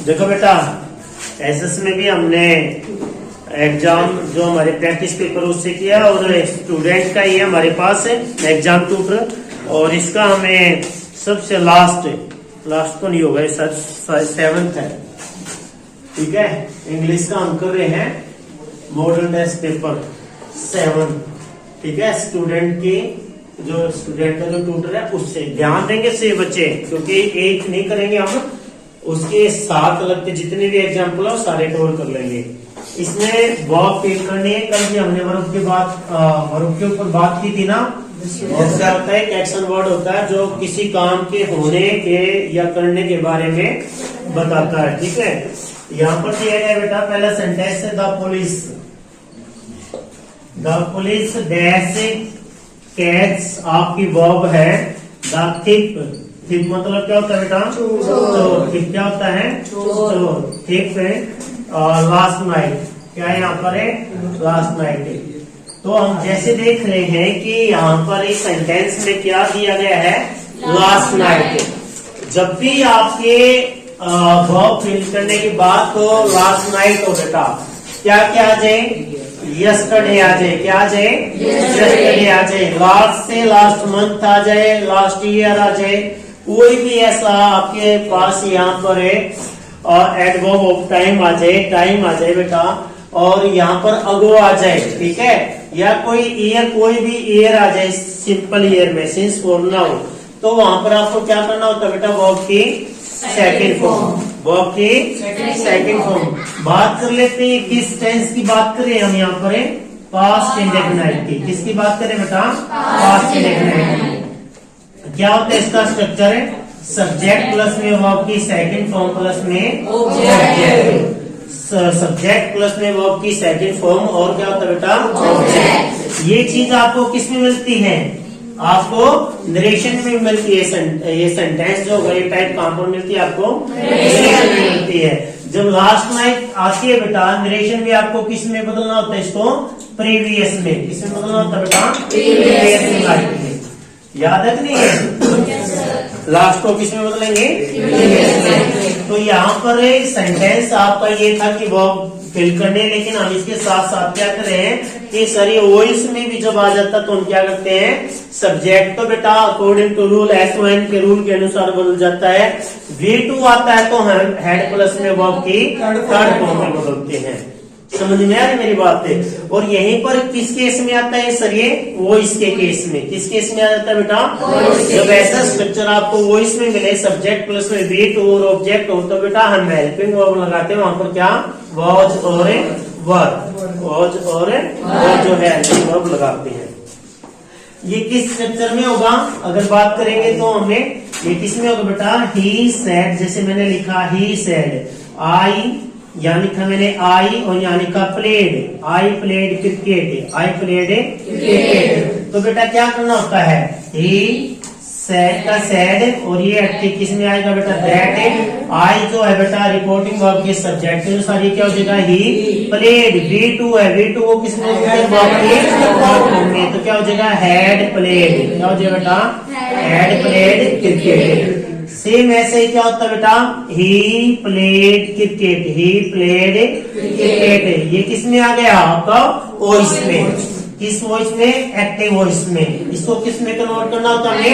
देखो बेटा, एसएस में भी हमने एग्जाम जो हमारे प्रैक्टिस पेपर उससे किया और स्टूडेंट का ही हमारे पास है एग्जाम ट्यूटर, और इसका हमें सबसे लास्ट तो नहीं होगा, सर 7th है, ठीक है। इंग्लिश का हम कर रहे हैं मॉडल टेस्ट पेपर 7, ठीक है। स्टूडेंट का जो ट्यूटर है उससे ध्यान देंगे से बच्चे, क्योंकि एक नहीं करेंगे हम, उसके साथ लगते जितने भी एग्जाम्पल है सारे कवर कर लेंगे। इसमें वर्ब फिल करनी है। कल भी हमने वर्ब के ऊपर बात की थी ना। और क्या होता है, एक एक्शन वर्ड होता है जो किसी काम के होने के या करने के बारे में बताता है, ठीक है। यहाँ पर दिया गया बेटा पहला सेंटेंस है द पुलिस डैश कैच, आपकी वर्ब है द थिप मतलब क्या होता है बेटा, चोर। थिप क्या होता है, चोर। थिप है लास्ट नाइट, क्या यहाँ पर है, लास्ट नाइट। तो हम जैसे देख रहे हैं कि यहाँ पर इस सेंटेंस में क्या दिया गया है, लास्ट नाइट। जब भी आपके वर्ब फिल करने के बाद तो लास्ट नाइट हो बेटा, क्या क्या आ जाए, यस्टरडे आ जाए, क्या आ जाए, यस्टरडे आ जाए। लास्ट से लास्ट मंथ आ जाए, लास्ट ईयर आ जाए, कोई भी ऐसा आपके पास यहाँ पर है एडवर्ब ऑफ टाइम आ जाए बेटा, और यहाँ पर अगो आ जाए, ठीक है। या कोई भी ईयर आ जाए सिंपल ईयर में, सिंस फॉर नाउ, तो वहां पर आपको क्या करना होता है बेटा, वर्ब की सेकंड फॉर्म। बात कर लेते हैं किस टेंस की बात करें हम, यहाँ पर पास्ट इंडेफिनिट की। किसकी बात करें बेटा, पास्ट इंडेफिनिट। क्या होता है इसका स्ट्रक्चर है, सब्जेक्ट प्लस में वर्ब की सेकंड फॉर्म प्लस में ऑब्जेक्ट, सब्जेक्ट प्लस में वर्ब की सेकंड फॉर्म, और क्या होता है बेटा, ऑब्जेक्ट। ये चीज आपको किस में मिलती है, आपको नरेशन में मिलती है। ये सेंटेंस जो ये टाइप कहां पर मिलती है, आपको नरेशन में मिलती है। जब लास्ट नाइट आती है बेटा, नरेशन भी आपको किस में बदलना होता है, इसको प्रीवियस में। किसमें बदलना होता है बेटा, प्रीवियस में। याद है कि नहीं है, लास्ट को किसमें बदलेंगे, तो यहाँ पर सेंटेंस आपका ये था कि वर्ब फिल करने, लेकिन हम इसके साथ साथ क्या कर रहे हैं कि सर वॉइस में भी जब आ जाता तो हम क्या करते हैं, सब्जेक्ट तो बेटा अकॉर्डिंग टू रूल SON के रूल के अनुसार बदल जाता है। V2 आता है तो हम हेड प्लस में वर्ब की थर्ड फॉर्म में बदलते हैं। समझ में आ रही मेरी बात है। और यहीं पर किस केस में आता है सर, ये वॉइस के केस में। किस केस में आ जाता है बेटा, जब ऐसा स्ट्रक्चर आपको वॉइस में मिले, सब्जेक्ट प्लस में V2 और ऑब्जेक्ट हो, तो बेटा हम हेल्पिंग वर्ब लगाते हैं। वहां पर क्या, वॉज और जो है हेल्पिंग वर्ब लगाते हैं। ये किस स्ट्रक्चर में होगा अगर बात करेंगे तो हमें ये किस में होगा बेटा, ही सेड। जैसे मैंने लिखा ही सेड, यहाँ लिखा मैंने आई, और यहाँ लिखा प्लेड, आई प्लेड क्रिकेट, तो बेटा क्या करना होता है, ही सैड का सैड, और ये एक्टिव किस में आएगा बेटा, दैट। आई जो है बेटा रिपोर्टिंग वर्ब के सब्जेक्ट के अनुसार ये क्या हो जाएगा, ही प्लेड। V2 है, V2 को किस में, तो क्या हो जाएगा, हैड प्लेड। क्या हो जाएगा बेटा, हैड प्लेड क्रिकेट। सेम ऐसे ही क्या होता है बेटा, ही प्लेड क्रिकेट, ये किस में आ गया आपका, वॉइस में। किस वॉइस में, एक्टिव वॉइस में। इसको किस में कन्वर्ट करना होता है,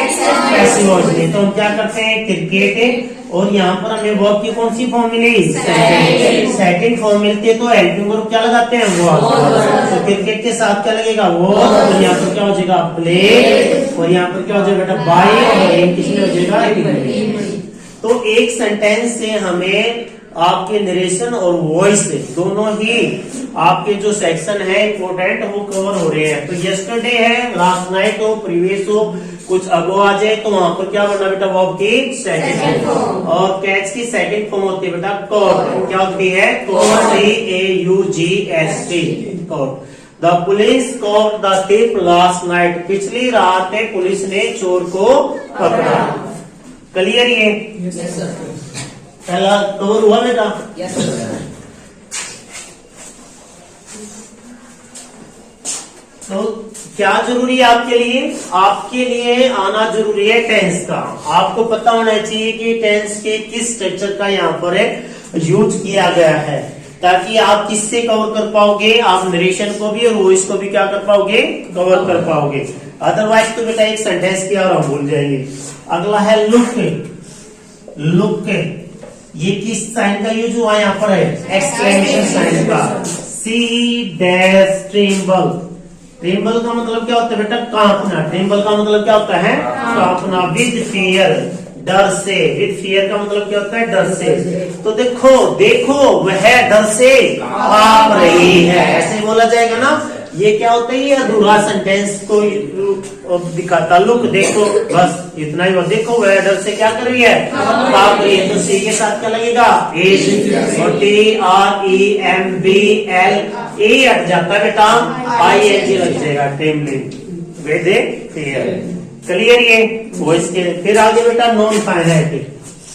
पैसिव वॉइस में। तो हम क्या करते हैं, क्रिकेट, और यहाँ पर हमें वर्ब की कौन सी फॉर्म मिली, सेकंड फॉर्म मिलती है, तो हेल्पिंग वर्ब क्या लगाते हैं, वो। तो क्रिकेट के साथ क्या लगेगा, वो, और यहाँ पर क्या हो जाएगा, प्ले, और यहाँ पर क्या हो जाएगा बेटा, बाई, और एक किसमें हो जाएगा। तो एक सेंटेंस से हमें आपके नरेशन और वॉइस दोनों ही आपके जो सेक्शन है इंपोर्टेंट वो कवर हो रहे हैं। तो यस्टरडे है, लास्ट नाइट हो, प्रीवियस हो, कुछ अगो आ जाए, तो वहां पर क्या बनना बेटा, वर्ब की सेकंड फॉर्म। और कैच की सेकंड फॉर्म होती है बेटा कॉट। क्या होती है, CAUGST, caught. The police caught the thief last night, पिछली रात पुलिस ने चोर को पकड़ा। क्लियर ये, पहला कवर हुआ बेटा। तो क्या जरूरी है आपके लिए? आपके लिए आना जरूरी है टेंस का। आपको पता होना चाहिए कि टेंस के किस स्ट्रक्चर का यहाँ पर यूज किया गया है, ताकि आप किससे कवर कर पाओगे, आप नरेशन को भी और वॉइस को भी क्या कर पाओगे, कवर कर पाओगे। अदरवाइज तो बेटा एक सेंटेंस किया और हम भूल जाएंगे। अगला है लुक। लुक ये किस साइन का यूज हुआ यहाँ पर है? एक्सक्लेमेशन साइन का। C dash tremble. ट्रेम्बल का मतलब क्या होता है बेटा? कांपना। ट्रेम्बल का मतलब क्या होता है? कांपना। विद फियर, डर से। विद फियर का मतलब क्या होता है? डर से। तो देखो देखो वह डर से कांप रही है, ऐसे बोला जाएगा ना। ये क्या होता है? ये अधूरा सेंटेंस को दिखाता। लुक देखो, बस इतना ही। देखो वह डर से क्या कर रही है? कांप रही है। तो सी के साथ क्या लगेगा? एज। और T R E M B L E हट जाता है बेटा, आई एन जी लग जाएगा। Trembling with fear. क्लियर ये वॉइस के। फिर आगे बेटा नॉन फाइनाइट।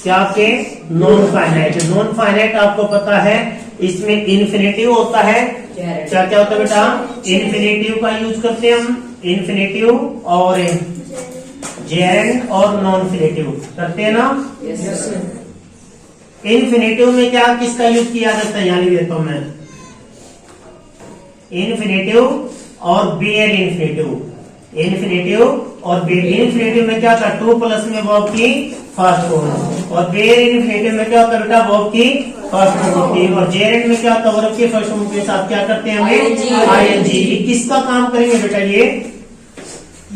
क्या के? Non finite. नॉन फाइनाइट आपको पता है इसमें इन्फिनेटिव होता है। क्या क्या होता है बेटा? इन्फिनेटिव का यूज करते हैं हम। इन्फिनेटिव और जेरेंड और नॉन फिनेटिव करते हैं ना। इन्फिनेटिव में क्या किसका यूज किया जाता है? यहाँ लिख देता हूं मैं। इन्फिनेटिव और बियर इन्फिनेटिव। इन्फिनेटिव और बियर। इन्फिनेटिव में क्या था? टू प्लस में वर्ब की फर्स्ट फॉर्म। और बियर इन्फिनेटिव में क्या होता है बेटा? वर्ब की फर्स्ट फॉर्म होती है। और जेरेंड में क्या होता है? वर्ब की फर्स्ट फॉर्म के साथ क्या करते हैं हमें? आईएनजी। किसका काम करेंगे बेटा?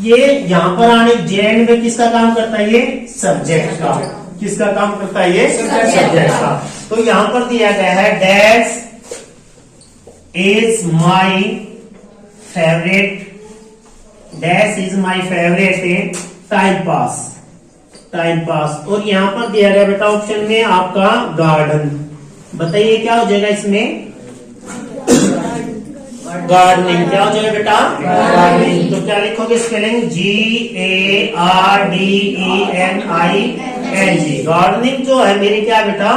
ये यहाँ पर आने जेरेंड में किसका काम करता है? ये सब्जेक्ट का। किसका काम करता है? ये सब्जेक्ट का। तो यहाँ पर दिया गया है dash is my favourite. Dash is my favourite time pass. Time pass. और यहाँ पर दिया गया बेटा ऑप्शन में आपका गार्डन। बताइए क्या हो जाएगा इसमें? गार्डनिंग। क्या हो जाएगा बेटा? गार्डनिंग। तो क्या लिखोगे स्पेलिंग? GARDENING। गार्डनिंग जो है मेरी क्या बेटा?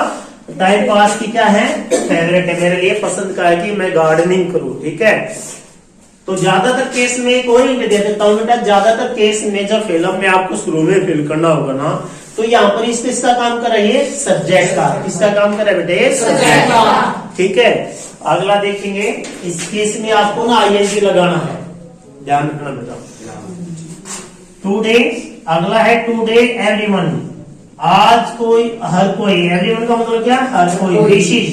टाइम पास की क्या है? फेवरेट है, मेरे लिए पसंद का है कि मैं गार्डनिंग करूं। ठीक है। तो ज्यादातर केस में कोई नहीं दे देता हूं बेटा। ज्यादातर केस में जब फिल्म में आपको शुरू में फिल करना होगा ना, तो यहाँ पर इस किसका काम कर रही है? सब्जेक्ट का। किसका काम कर रहा है बेटे? सब्जेक्ट का। ठीक है। अगला देखेंगे। इस केस में आपको ना आईएनजी लगाना है, ध्यान रखना बेटा। टुडे। अगला है टुडे एवरीवन। आज कोई, हर कोई। एवरीवन का मतलब क्या? हर कोई। विशेष।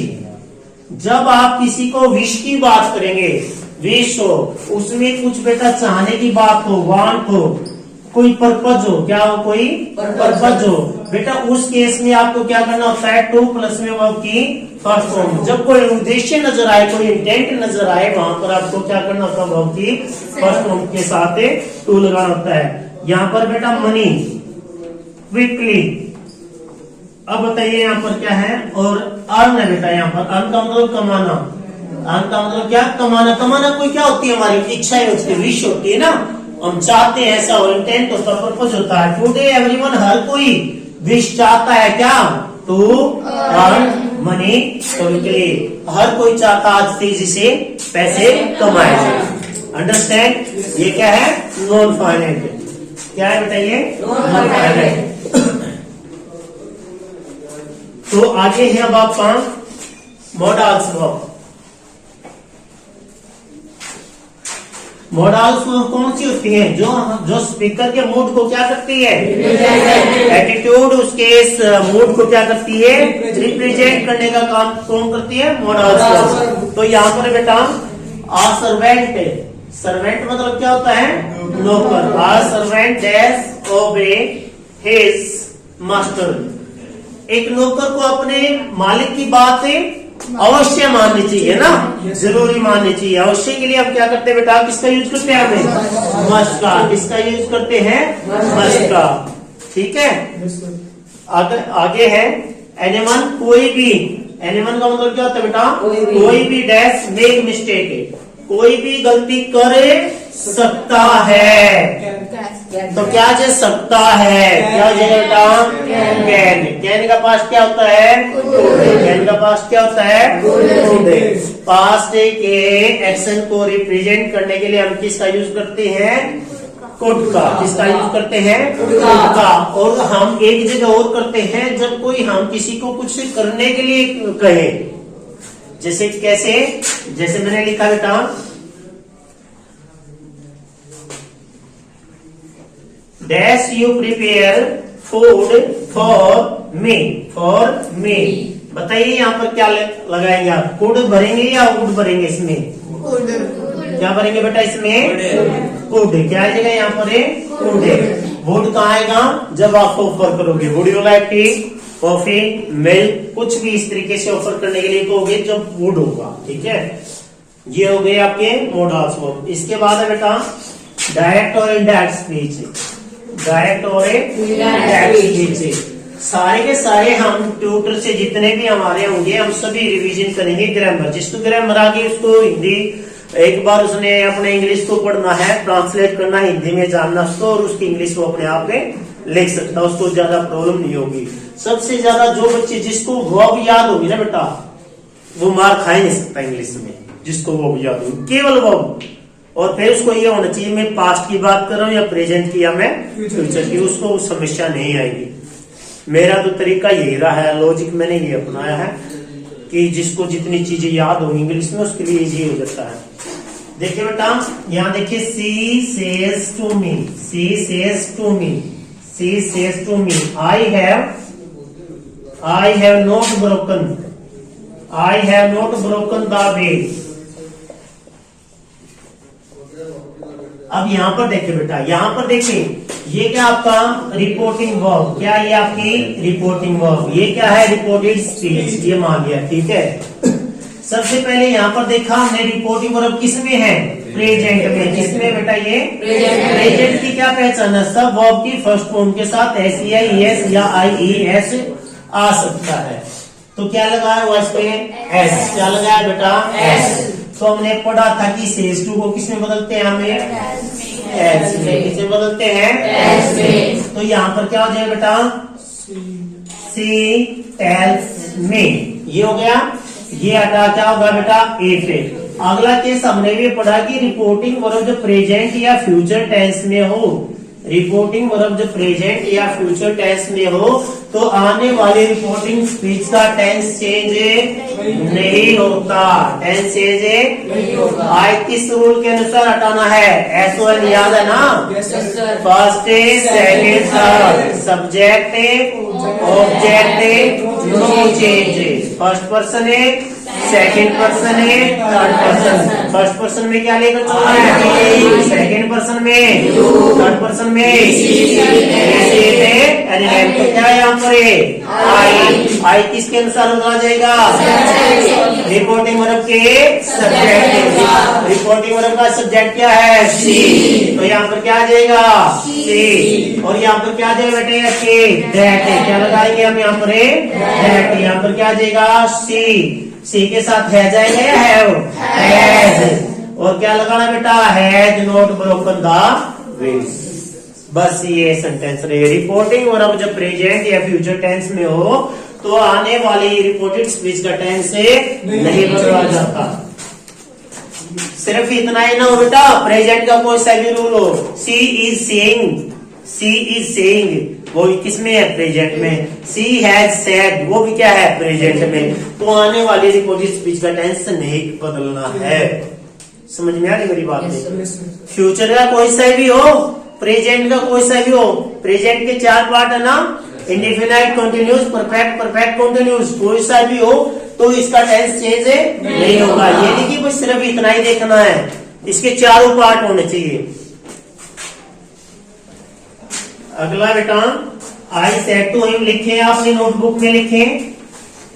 जब आप किसी को विश की बात करेंगे, विश हो, उसमें कुछ बेटा चाहने की बात हो, वांट हो, कोई पर्पज हो। क्या हो? कोई पर्पज हो बेटा। उस केस में आपको क्या करना होता है? टू प्लस में वर्ब की फर्स्ट फॉर्म। जब कोई उद्देश्य नजर आए, कोई इंटेंट नजर आए, वहां पर आपको क्या करना होता है? वर्ब की फर्स्ट फॉर्म के साथ टू लगाना होता है। यहाँ पर बेटा मनी, क्विकली। अब बताइए यहाँ पर क्या है? और अर्न है बेटा। यहाँ पर अर्न का मतलब कमाना। अर्न का मतलब क्या? कमाना। कमाना कोई क्या होती है? हमारी इच्छाएं होती है, विश होती है ना। हम चाहते हैं, ऐसा इंटेंट होता है, पर्पज होता है। टुडे एवरीवन, हर कोई विश चाहता है क्या? To earn money quickly. हर कोई चाहता आज तेजी से पैसे कमाए। अंडरस्टैंड? ये क्या है? Non finite. क्या है बेटा? ये नॉन फाइनाइट। तो आगे है अब आपका मॉडल्स वर्ब। मॉडल्स कौन सी होती है? जो स्पीकर के मूड को क्या करती है? एटीट्यूड, उसके इस मूड को क्या करती है? रिप्रेजेंट करने का काम कौन करती है? मॉडल्स। तो यहाँ पर बेटा आ सर्वेंट। सर्वेंट मतलब क्या होता है? नौकर। A servant dash obey his master. एक नौकर को अपने मालिक की बात अवश्य माननी चाहिए ना, जरूरी माननी चाहिए। अवश्य के लिए हम क्या करते हैं बेटा? किसका यूज करते हैं? हमें मस्ट का। किसका यूज करते हैं? मस्ट का। ठीक है। आगे है एनीवन, कोई भी। एनीवन का मतलब क्या होता है बेटा? कोई भी डैश मेक मिस्टेक। कोई भी गलती कर सकता है। तो क्या जा सकता है? क्या हो जाएगा बेटा? कैन। कैन का पास्ट क्या होता है? कैन का पास्ट क्या होता है? कुड। पास्ट के एक्शन को रिप्रेजेंट करने के लिए हम किसका यूज करते हैं? कुड का। किसका यूज करते हैं? कुड का। और हम एक जगह और करते हैं जब कोई हम किसी को कुछ करने के लिए कहे, जैसे कैसे? जैसे मैंने लिखा बेटा, dash you prepare food for me. For me बताइए यहाँ पर क्या लगाएंगे आप? कुड भरेंगे या वुड भरेंगे? इसमें क्या भरेंगे बेटा? इसमें कुड। क्या आएगा यहाँ पर? कुड। वुड कहाँ आएगा? जब आप ऑफर करोगे, would you like T, coffee, milk, कुछ भी इस तरीके से ऑफर करने के लिए कहोगे जब वुड होगा। ठीक है, ये हो गए आपके मोडल्स वर्ब। इसके बाद है बेटा डायरेक्ट और इनडायरेक्ट स्पीच। डायरेक्ट और इनडायरेक्ट स्पीच सारे के सारे हम ट्यूटर से जितने भी हमारे होंगे हम सभी रिवीजन करेंगे ग्रामर। जिसको ग्रामर आ गई उसको हिंदी एक बार उसने अपने इंग्लिश को पढ़ना है, ट्रांसलेट करना है, हिंदी में जानना उसको, और उसकी इंग्लिश को अपने आप में लिख सकता है, उसको ज्यादा प्रॉब्लम नहीं होगी। सबसे ज्यादा जो बच्चे जिसको वर्ब याद होगी ना बेटा, वो मार खा ही नहीं सकता इंग्लिश में, जिसको वर्ब याद होगी, केवल वर्ब। और फिर उसको ये होना चाहिए मैं पास्ट की बात कर रहा हूँ या प्रेजेंट की या मैं फ्यूचर की, उसको समस्या नहीं आएगी। मेरा तो तरीका यही रहा है, लॉजिक मैंने ये अपनाया है कि जिसको जितनी चीजें याद होंगी इंग्लिश में उसके लिए इजी हो जाता है। देखिए बेटा यहाँ देखिए, she says to me, she says to me, she says to me, I have not broken, I have not broken the well. अब यहाँ पर देखिए बेटा, यहाँ पर देखिए ये क्या आपका रिपोर्टिंग वर्ब, क्या ये आपकी रिपोर्टिंग वर्ब, ये क्या है रिपोर्टेड स्पीच, ये मान लिया। ठीक है, सबसे पहले यहाँ पर देखा हमने रिपोर्टिंग वर्ब किसमें है? प्रेजेंट में। किसमें बेटा? ये प्रेजेंट की क्या पहचान है? सब वर्ब की फर्स्ट फॉर्म के साथ एस ई आई एस या आई ई एस आ सकता है। तो क्या लगाया हुआ इसमें? एस। क्या लगाया बेटा? एस। तो हमने पढ़ा था कि सेज टू को किसमें बदलते हैं? हमें एस में। किसमें बदलते हैं? एस में। तो यहाँ पर क्या हो जाएगा बेटा? सी टेल्स मी, ये हो गया। ये हटा क्या होगा बेटा? इफ। अगला केस हमने भी पढ़ा कि रिपोर्टिंग वर्ब जो प्रेजेंट या फ्यूचर टेंस में हो, रिपोर्टिंग वर्ब जो प्रेजेंट या फ्यूचर टेंस में हो तो आने वाली रिपोर्टिंग स्पीच का टेंस चेंज नहीं होता। टेंस चेंज नहीं होगा। आज किस रूल के अनुसार हटाना है? एसओएल याद है ना? First second third, subject object no change. First person है, सेकेंड पर्सन है, थर्ड पर्सन। फर्स्ट पर्सन में क्या लेकर चलना है? सेकेंड पर्सन में, थर्ड पर्सन में एलिमेंट। तो क्या है यहाँ पर? आई। आई किसके अनुसार बदला जाएगा? रिपोर्टिंग वर्ब के सब्जेक्ट। रिपोर्टिंग वर्ब का सब्जेक्ट क्या है? सी। तो यहाँ पर क्या आ जाएगा? सी। और यहाँ पर क्या आ जाएगा बेटे? के। दैट। क्या लगाएंगे हम यहाँ पर? दैट। यहाँ पर क्या आ जाएगा? सी। सी के साथ है जाएगा या हैव? और क्या लगाना बेटा? Has not broken the wells. बस ये सेंटेंस रहे। रिपोर्टिंग और अब जब प्रेजेंट या फ्यूचर टेंस में हो तो आने वाली रिपोर्टेड स्पीच का टेंस से नहीं बदला जाता। सिर्फ इतना ही ना हो बेटा, प्रेजेंट का कोई सा भी रूल हो, she is saying, she is saying, वो किसमें है? प्रेजेंट में। सी हैज सेड, वो भी क्या है? प्रेजेंट में। तो आने वाली रिपोर्टेड स्पीच का टेंस नहीं बदलना है। समझ में आ रही मेरी बात? फ्यूचर का कोई सा भी हो, प्रेजेंट का कोई सा भी हो, प्रेजेंट के चार पार्ट है ना, indefinite, continuous, perfect, perfect continuous, कोई सा भी हो तो इसका टेंस चेंज नहीं होगा। ये नहीं कि बस सिर्फ इतना ही देखना है, इसके चारों पार्ट होने चाहिए। अगला बेटा, आई सेड टू हिम लिखे आप अपनी नोटबुक में, लिखे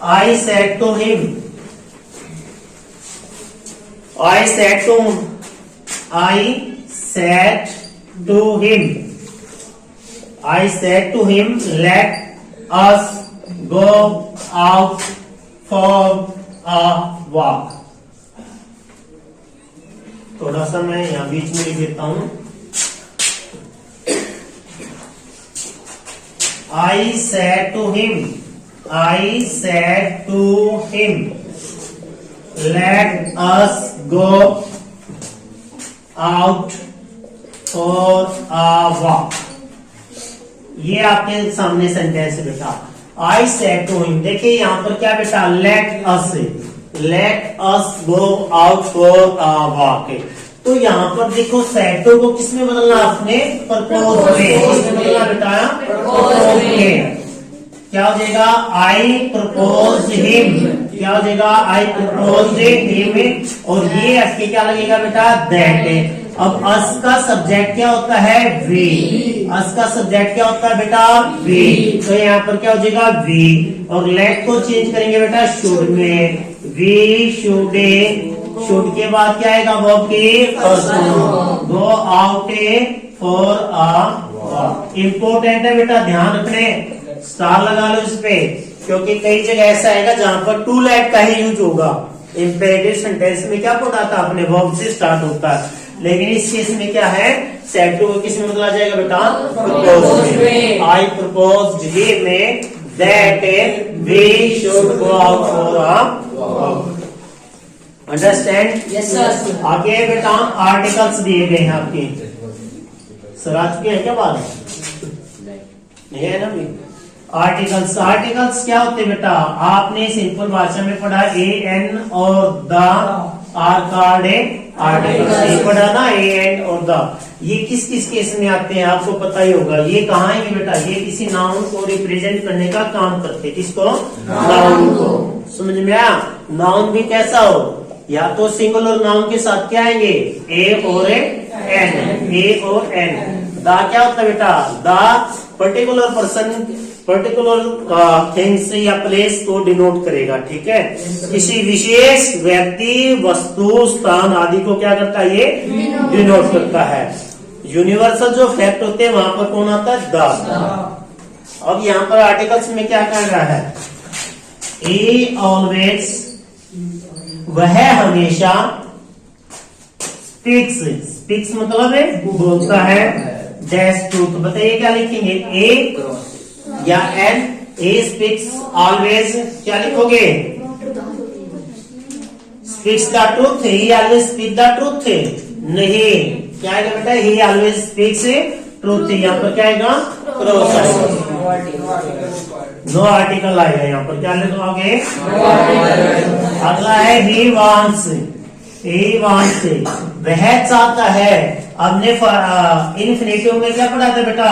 I said to him, I said to, I said to him, I said to him let us go out for a walk. थोड़ा सा मैं यहां बीच में लिख देता हूं। I said to him, I said to him, let us go out for a walk. ये आपके सामने सेंटेंस है बेटा। I said to him, देखिए यहां पर क्या बेटा, let us go out for a walk। तो यहाँ पर देखो said to को किसमें बदलना आपने, प्रपोज में। किसमें बदलना बेटा, प्रपोज में। क्या हो जाएगा, I proposed him। क्या हो जाएगा, I proposed him। और ये इसके क्या लगेगा बेटा, that। अब अस का सब्जेक्ट क्या होता है, वी। अस का सब्जेक्ट क्या होता है बेटा, वी। तो यहाँ पर क्या हो जाएगा, वी। और लेट को चेंज करेंगे बेटा शुड में। वी शुड के बाद क्या आएगा, वर्ब की first. Go out for a. Important है बेटा, ध्यान रखने, स्टार लगा लो इस पे, क्योंकि कई जगह ऐसा आएगा जहां पर टू लेट का ही यूज होगा। इम्पेरेटिव सेंटेंस में क्या पढ़ा था आपने, वर्ब से स्टार्ट होता है, लेकिन इस केस में क्या है, सेड टू किस में बदला जाएगा बेटा, प्रपोज में। I proposed him that we should go out for a. Understand? Yes sir. आगे बेटा आर्टिकल्स दिए गए हैं आपके, सर आ चुके हैं क्या बात, नहीं है ना भी। आर्टिकल्स क्या होते हैं बेटा, आपने सिंपल भाषा में पढ़ा, ए एन और द आर कॉल्ड आर्टिकल्स। पढ़ा ना, ए एन और द। ये किस किस केस में आते हैं आपको पता ही होगा। ये कहाँ है बेटा, ये किसी नाउन को रिप्रेजेंट करने का काम करते हैं। किसको, नाउन को। समझ में आया, नाउन भी कैसा हो, या तो सिंगुलर नाउन के साथ क्या आएंगे, ए और एन। ए और एन। द क्या होता है बेटा, the particular person, particular things या प्लेस को डिनोट करेगा। ठीक है, किसी विशेष व्यक्ति, वस्तु, स्थान आदि को क्या करता है, ये डिनोट करता है। यूनिवर्सल जो फैक्ट होते हैं वहां पर कौन आता है, द। अब यहाँ पर आर्टिकल्स में क्या कह रहा है, ए ऑलवेज, वह हमेशा, स्पीक्स मतलब है बोलता है, डैश ट्रूथ। बताइए क्या लिखेंगे, ए या एन। ए स्पीक्स ऑलवेज, क्या लिखोगे, speaks the truth. He always speak the truth, नहीं, क्या आएगा बेटा, ही ऑलवेज स्पीक्स ट्रूथ। यहाँ पर क्या आएगा, नो आर्टिकल आएगा। यहाँ पर क्या लिखोगे, अगला है ही वांट्स। वह चाहता है। हमने इन्फिनेटिव में क्या पढ़ा था बेटा,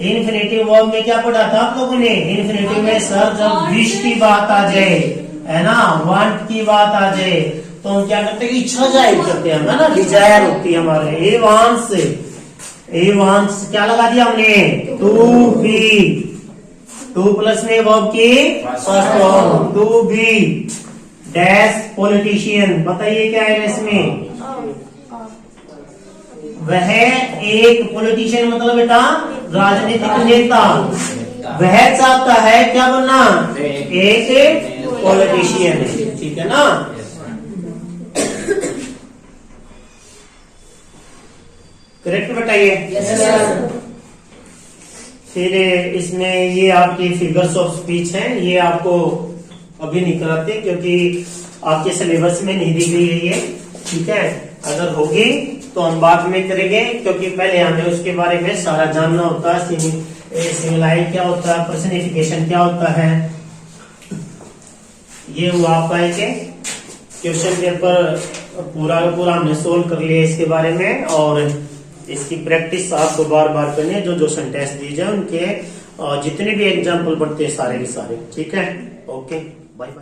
इन्फिनेटिव वर्ब में क्या पढ़ा था आप लोगों ने, इन्फिनेटिव में सर जब विश की बात आ जाए, है ना, वांट की बात आ जाए, तो हम क्या करते हैं, इच्छा जाहिर करते हैं, है ना, डिजायर होती है हमारे। ए वांट्स क्या लगा दिया हमने, टू बी। टू प्लस में वर्ब की first form, to be dash politician. बताइए क्या है इसमें, वह एक पॉलिटिशियन मतलब बेटा राजनीतिक नेता। वह चाहता है क्या बनना, एक पॉलिटिशियन। ठीक है ना, करेक्ट बताइए। फिर इसमें ये आपकी फिगर्स ऑफ स्पीच हैं, ये आपको अभी नहीं कराते क्योंकि आपके सिलेबस में नहीं दी गई है ये। ठीक है, अगर होगी तो हम बाद में करेंगे, क्योंकि पहले हमें उसके बारे में सारा जानना होता है। सिंगुलर क्या होता है, पर्सनिफिकेशन क्या होता है, ये हुआ आपका एक क्वेश्चन पेपर पूरा का पूरा हमने सोल्व कर लिया इसके बारे में। और इसकी प्रैक्टिस आपको बार बार करनी है, जो सेंटेंस दिए जाए उनके जितने भी एग्जाम्पल पढ़ते हैं सारे के सारे। ठीक है, ओके, बाय बाय।